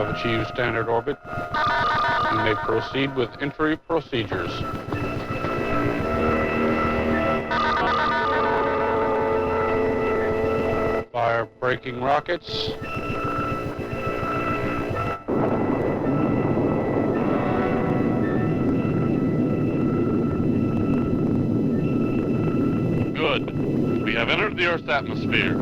have achieved standard orbit. You may proceed with entry procedures. Fire braking rockets. Good. We have entered the Earth's atmosphere.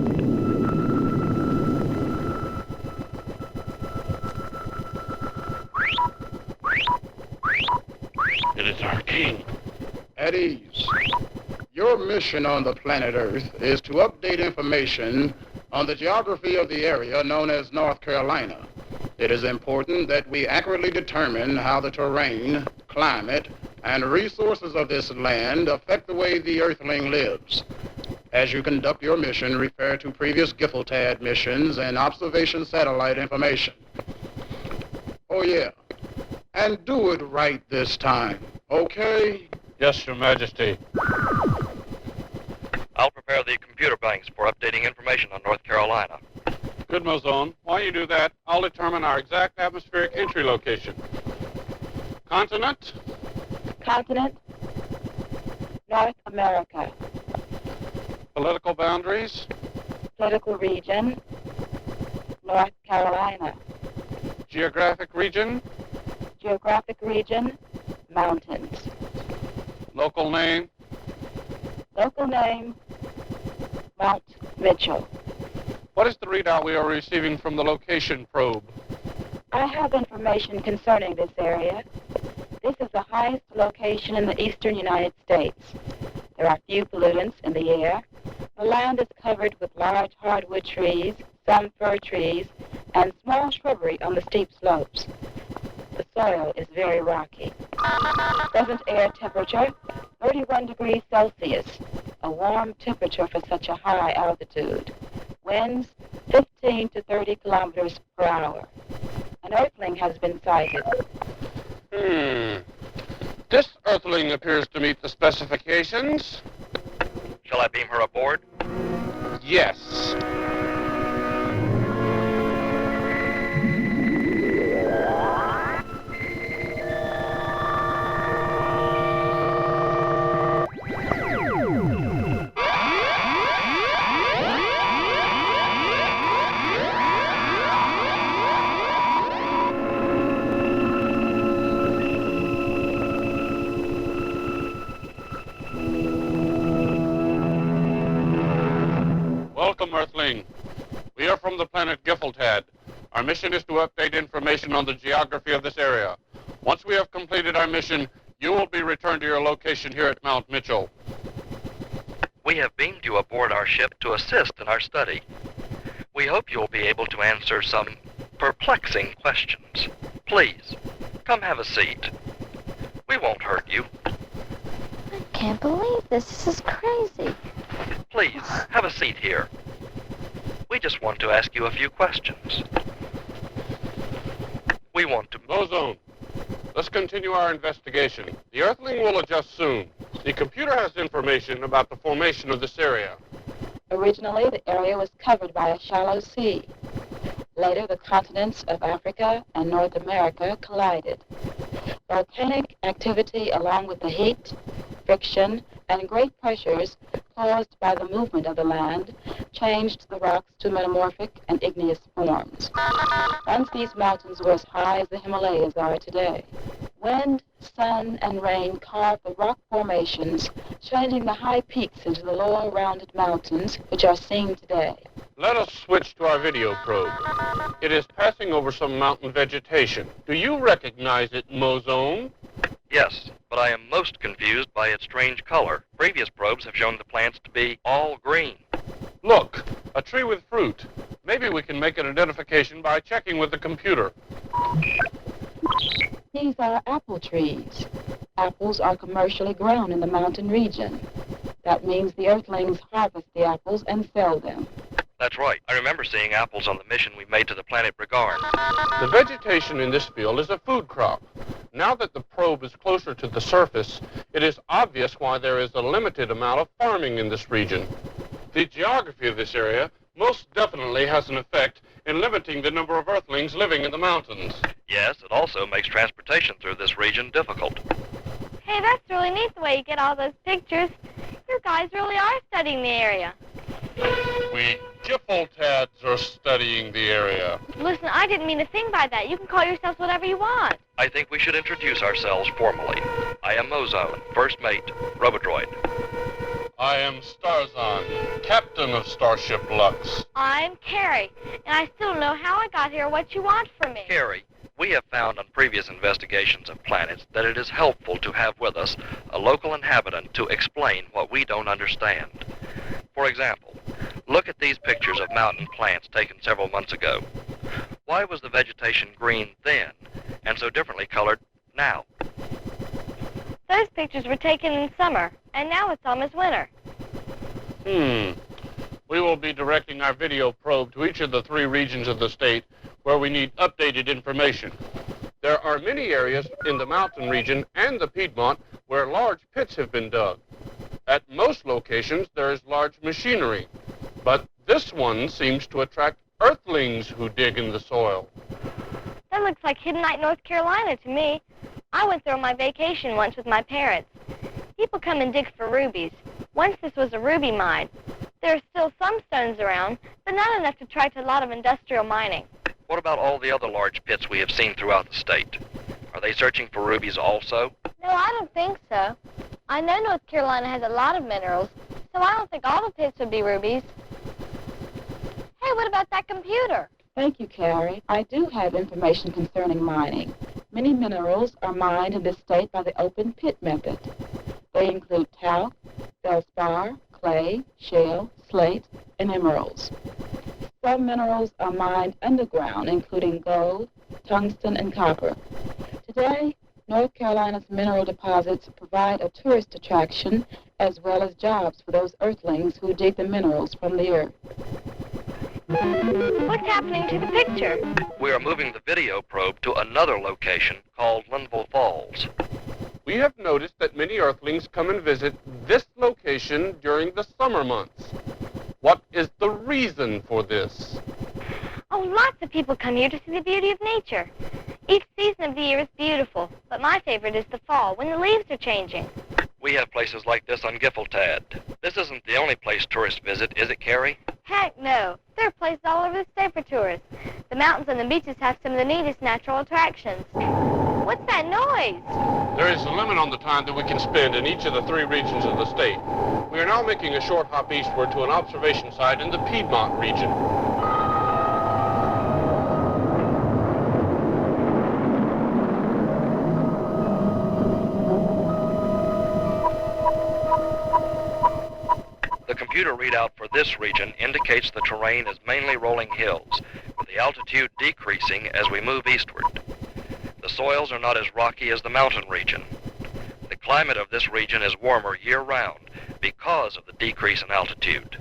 It is our king. At ease. Your mission on the planet Earth is to update information on the geography of the area known as North Carolina. It is important that we accurately determine how the terrain, climate, and resources of this land affect the way the Earthling lives. As you conduct your mission, refer to previous Giffeltad missions and observation satellite information. Oh yeah, and do it right this time, okay? Yes, Your Majesty. I'll prepare the computer banks for updating information on North Carolina. Good, Mozone. While you do that, I'll determine our exact atmospheric entry location. Continent? Continent, North America. Political boundaries? Political region, North Carolina. Geographic region? Geographic region, mountains. Local name? Local name, Mount Mitchell. What is the readout we are receiving from the location probe? I have information concerning this area. This is the highest location in the eastern United States. There are few pollutants in the air. The land is covered with large hardwood trees, some fir trees, and small shrubbery on the steep slopes. The soil is very rocky. Present air temperature, 31 degrees Celsius, a warm temperature for such a high altitude. Winds, 15 to 30 kilometers per hour. An Earthling has been sighted. This Earthling appears to meet the specifications. Shall I beam her aboard? Yes. Welcome, Earthling. We are from the planet Giffeltad. Our mission is to update information on the geography of this area. Once we have completed our mission, you will be returned to your location here at Mount Mitchell. We have beamed you aboard our ship to assist in our study. We hope you'll be able to answer some perplexing questions. Please, come have a seat. We won't hurt you. I can't believe this. This is crazy. Please, have a seat here. We just want to ask you a few questions. We want to... Mozone, let's continue our investigation. The Earthling will adjust soon. The computer has information about the formation of this area. Originally, the area was covered by a shallow sea. Later, the continents of Africa and North America collided. Volcanic activity, along with the heat, friction, and great pressures caused by the movement of the land, changed the rocks to metamorphic and igneous forms. Once these mountains were as high as the Himalayas are today. Wind, sun, and rain carved the rock formations, changing the high peaks into the lower rounded mountains, which are seen today. Let us switch to our video probe. It is passing over some mountain vegetation. Do you recognize it, Mozone? Yes, but I am most confused by its strange color. Previous probes have shown the plants to be all green. Look, a tree with fruit. Maybe we can make an identification by checking with the computer. These are apple trees. Apples are commercially grown in the mountain region. That means the Earthlings harvest the apples and sell them. That's right. I remember seeing apples on the mission we made to the planet Brigard. The vegetation in this field is a food crop. Now that the probe is closer to the surface, it is obvious why there is a limited amount of farming in this region. The geography of this area most definitely has an effect in limiting the number of Earthlings living in the mountains. Yes, it also makes transportation through this region difficult. Hey, that's really neat the way you get all those pictures. You guys really are studying the area. We Giffeltads are studying the area. Listen, I didn't mean a thing by that. You can call yourselves whatever you want. I think we should introduce ourselves formally. I am Mozone, first mate, Robodroid. I am Starzon, captain of Starship Lux. I'm Carrie, and I still don't know how I got here or what you want from me. Carrie, we have found on previous investigations of planets that it is helpful to have with us a local inhabitant to explain what we don't understand. For example, look at these pictures of mountain plants taken several months ago. Why was the vegetation green then and so differently colored now? Those pictures were taken in summer, and now it's almost winter. We will be directing our video probe to each of the 3 regions of the state where we need updated information. There are many areas in the mountain region and the Piedmont where large pits have been dug. At most locations, there is large machinery, but this one seems to attract Earthlings who dig in the soil. That looks like Hiddenite, North Carolina to me. I went there on my vacation once with my parents. People come and dig for rubies. Once this was a ruby mine. There are still some stones around, but not enough to attract a lot of industrial mining. What about all the other large pits we have seen throughout the state? Are they searching for rubies also? No, I don't think so. I know North Carolina has a lot of minerals, so I don't think all the pits would be rubies. Hey, what about that computer? Thank you, Carrie. I do have information concerning mining. Many minerals are mined in this state by the open pit method. They include talc, feldspar, clay, shale, slate, and emeralds. Some minerals are mined underground, including gold, tungsten, and copper. Today, North Carolina's mineral deposits provide a tourist attraction as well as jobs for those Earthlings who dig the minerals from the earth. What's happening to the picture? We are moving the video probe to another location called Linville Falls. We have noticed that many Earthlings come and visit this location during the summer months. What is the reason for this? Oh, lots of people come here to see the beauty of nature. Each season of the year is beautiful, but my favorite is the fall, when the leaves are changing. We have places like this on Giffeltad. This isn't the only place tourists visit, is it, Carrie? Heck no. There are places all over the state for tourists. The mountains and the beaches have some of the neatest natural attractions. What's that noise? There is a limit on the time that we can spend in each of the 3 regions of the state. We are now making a short hop eastward to an observation site in the Piedmont region. The computer readout for this region indicates the terrain is mainly rolling hills, with the altitude decreasing as we move eastward. The soils are not as rocky as the mountain region. The climate of this region is warmer year-round because of the decrease in altitude.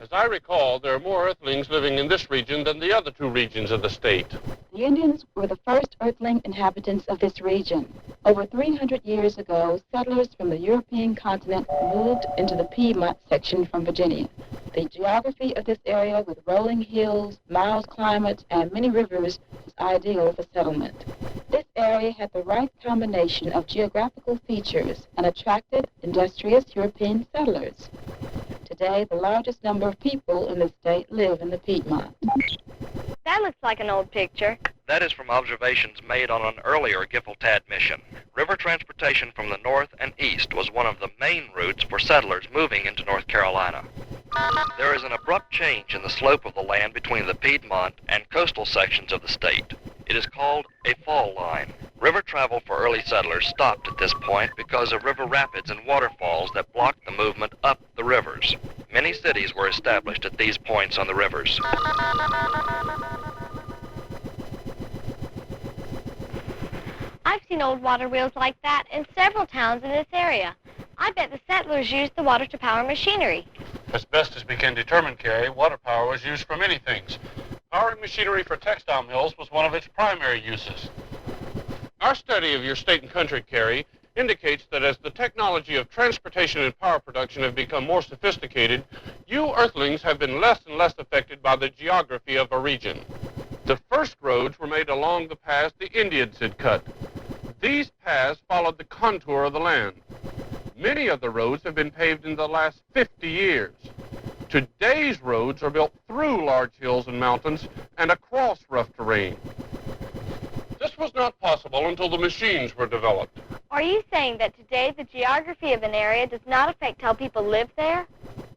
As I recall, there are more Earthlings living in this region than the other 2 regions of the state. The Indians were the first Earthling inhabitants of this region. Over 300 years ago, settlers from the European continent moved into the Piedmont section from Virginia. The geography of this area with rolling hills, mild climate, and many rivers was ideal for settlement. This area had the right combination of geographical features and attracted industrious European settlers. Today, the largest number of people in the state live in the Piedmont. That looks like an old picture. That is from observations made on an earlier Giffeltad mission. River transportation from the north and east was one of the main routes for settlers moving into North Carolina. There is an abrupt change in the slope of the land between the Piedmont and coastal sections of the state. It is called a fall line. River travel for early settlers stopped at this point because of river rapids and waterfalls that blocked the movement up the rivers. Many cities were established at these points on the rivers. I've seen old water wheels like that in several towns in this area. I bet the settlers used the water to power machinery. As best as we can determine, Carrie, water power was used for many things. Powering machinery for textile mills was one of its primary uses. Our study of your state and country, Carrie, indicates that as the technology of transportation and power production have become more sophisticated, you Earthlings have been less and less affected by the geography of a region. The first roads were made along the paths the Indians had cut. These paths followed the contour of the land. Many of the roads have been paved in the last 50 years. Today's roads are built through large hills and mountains and across rough terrain. This was not possible until the machines were developed. Are you saying that today the geography of an area does not affect how people live there?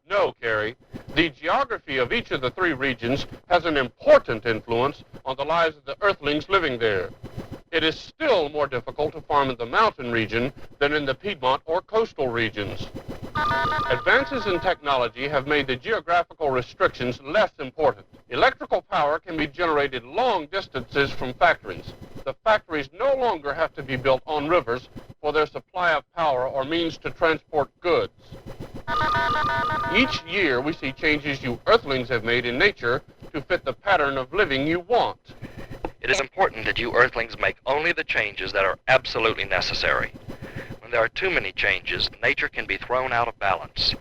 No, Carrie. The geography of each of the three regions has an important influence on the lives of the Earthlings living there. It is still more difficult to farm in the mountain region than in the Piedmont or coastal regions. Advances in technology have made the geographical restrictions less important. Electrical power can be generated long distances from factories. The factories no longer have to be built on rivers for their supply of power or means to transport goods. Each year we see changes you Earthlings have made in nature to fit the pattern of living you want. It is important that you Earthlings make only the changes that are absolutely necessary. When there are too many changes, nature can be thrown out of balance.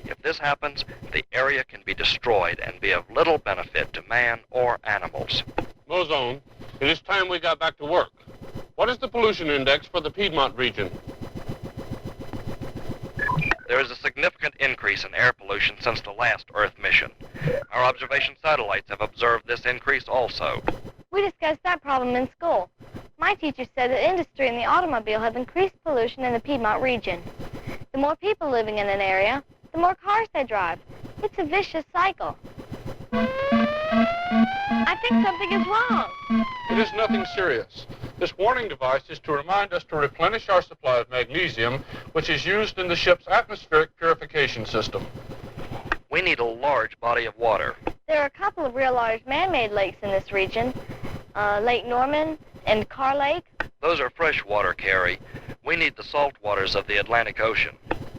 If this happens, the area can be destroyed and be of little benefit to man or animals. Mozone, it is time we got back to work. What is the pollution index for the Piedmont region? There is a significant increase in air pollution since the last Earth mission. Our observation satellites have observed this increase also. We discussed that problem in school. My teacher said that industry and the automobile have increased pollution in the Piedmont region. The more people living in an area, the more cars they drive. It's a vicious cycle. I think something is wrong. It is nothing serious. This warning device is to remind us to replenish our supply of magnesium, which is used in the ship's atmospheric purification system. We need a large body of water. There are a couple of real large man-made lakes in this region, Lake Norman and Carr Lake. Those are freshwater, Carrie. We need the salt waters of the Atlantic Ocean.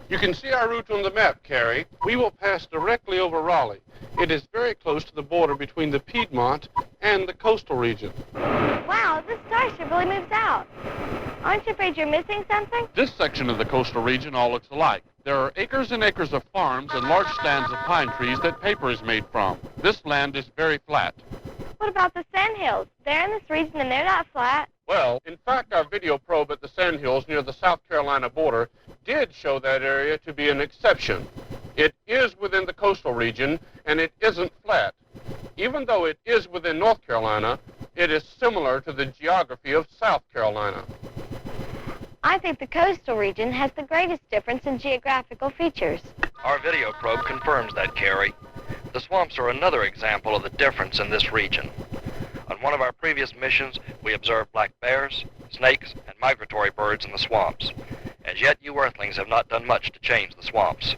You can see our route on the map, Carrie. We will pass directly over Raleigh. It is very close to the border between the Piedmont and the coastal region. Wow, this starship really moves out. Aren't you afraid you're missing something? This section of the coastal region all looks alike. There are acres and acres of farms and large stands of pine trees that paper is made from. This land is very flat. What about the sandhills? They're in this region and they're not flat. Well, in fact, our video probe at the sandhills near the South Carolina border did show that area to be an exception. It is within the coastal region, and it isn't flat. Even though it is within North Carolina, it is similar to the geography of South Carolina. I think the coastal region has the greatest difference in geographical features. Our video probe confirms that, Carrie. The swamps are another example of the difference in this region. On one of our previous missions, we observed black bears, snakes, and migratory birds in the swamps. As yet, you Earthlings have not done much to change the swamps.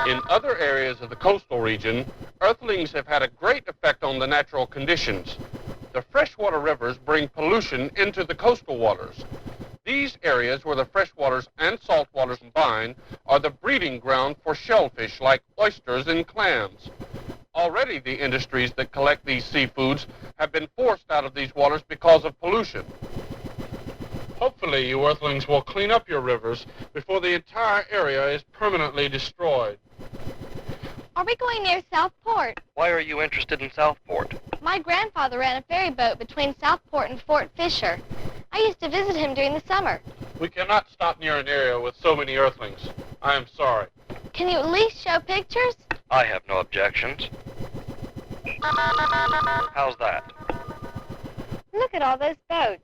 In other areas of the coastal region, Earthlings have had a great effect on the natural conditions. The freshwater rivers bring pollution into the coastal waters. These areas where the freshwaters and saltwaters combine are the breeding ground for shellfish like oysters and clams. Already the industries that collect these seafoods have been forced out of these waters because of pollution. Hopefully you Earthlings will clean up your rivers before the entire area is permanently destroyed. Are we going near Southport? Why are you interested in Southport? My grandfather ran a ferry boat between Southport and Fort Fisher. I used to visit him during the summer. We cannot stop near an area with so many Earthlings. I am sorry. Can you at least show pictures? I have no objections. How's that? Look at all those boats.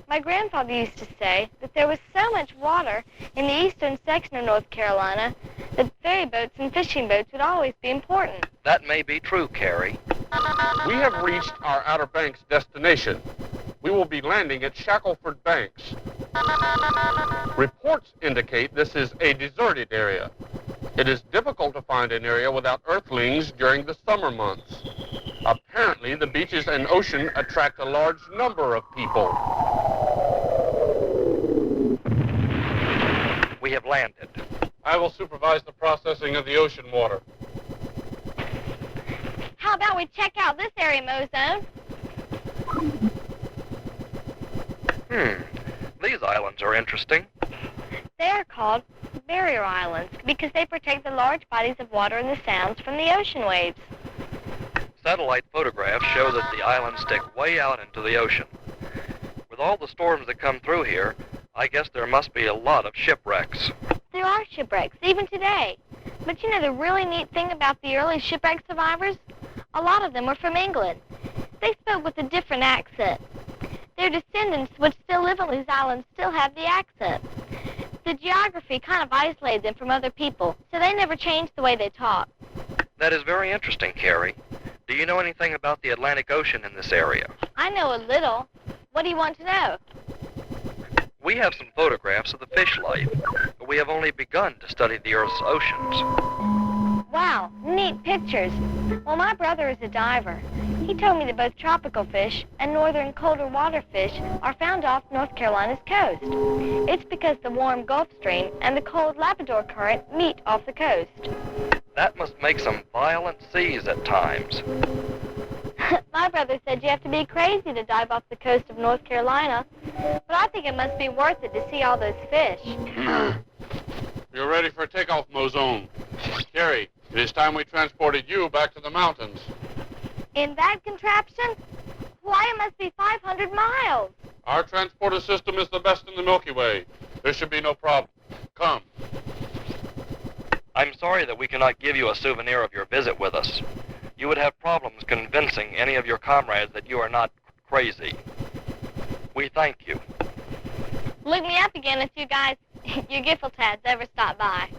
My grandfather used to say that there was so much water in the eastern section of North Carolina that ferry boats and fishing boats would always be important. That may be true, Carrie. We have reached our Outer Banks destination. We will be landing at Shackleford Banks. Reports indicate this is a deserted area. It is difficult to find an area without Earthlings during the summer months. Apparently, the beaches and ocean attract a large number of people. We have landed. I will supervise the processing of the ocean water. How about we check out this area, Mozone? These islands are interesting. They are called barrier islands because they protect the large bodies of water and the sounds from the ocean waves. Satellite photographs show that the islands stick way out into the ocean. With all the storms that come through here, I guess there must be a lot of shipwrecks. There are shipwrecks, even today. But you know the really neat thing about the early shipwreck survivors? A lot of them were from England. They spoke with a different accent. Their descendants, which still live on these islands, still have the accent. The geography kind of isolated them from other people, so they never changed the way they talk. That is very interesting, Carrie. Do you know anything about the Atlantic Ocean in this area? I know a little. What do you want to know? We have some photographs of the fish life, but we have only begun to study the Earth's oceans. Wow, neat pictures. Well, my brother is a diver. He told me that both tropical fish and northern colder water fish are found off North Carolina's coast. It's because the warm Gulf Stream and the cold Labrador Current meet off the coast. That must make some violent seas at times. My brother said you have to be crazy to dive off the coast of North Carolina, but I think it must be worth it to see all those fish. You're ready for takeoff, Mozone. Carrie, it is time we transported you back to the mountains. In that contraption? Why, it must be 500 miles. Our transporter system is the best in the Milky Way. There should be no problem. Come. I'm sorry that we cannot give you a souvenir of your visit with us. You would have problems convincing any of your comrades that you are not crazy. We thank you. Look me up again if you guys, your Giffeltads, ever stop by.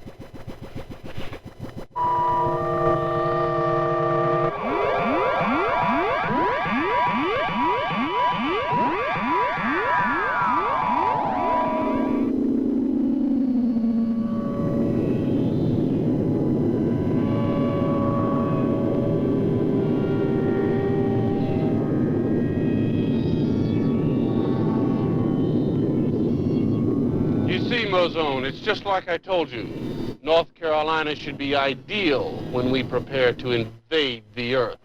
Mozone, it's just like I told you. North Carolina should be ideal when we prepare to invade the Earth.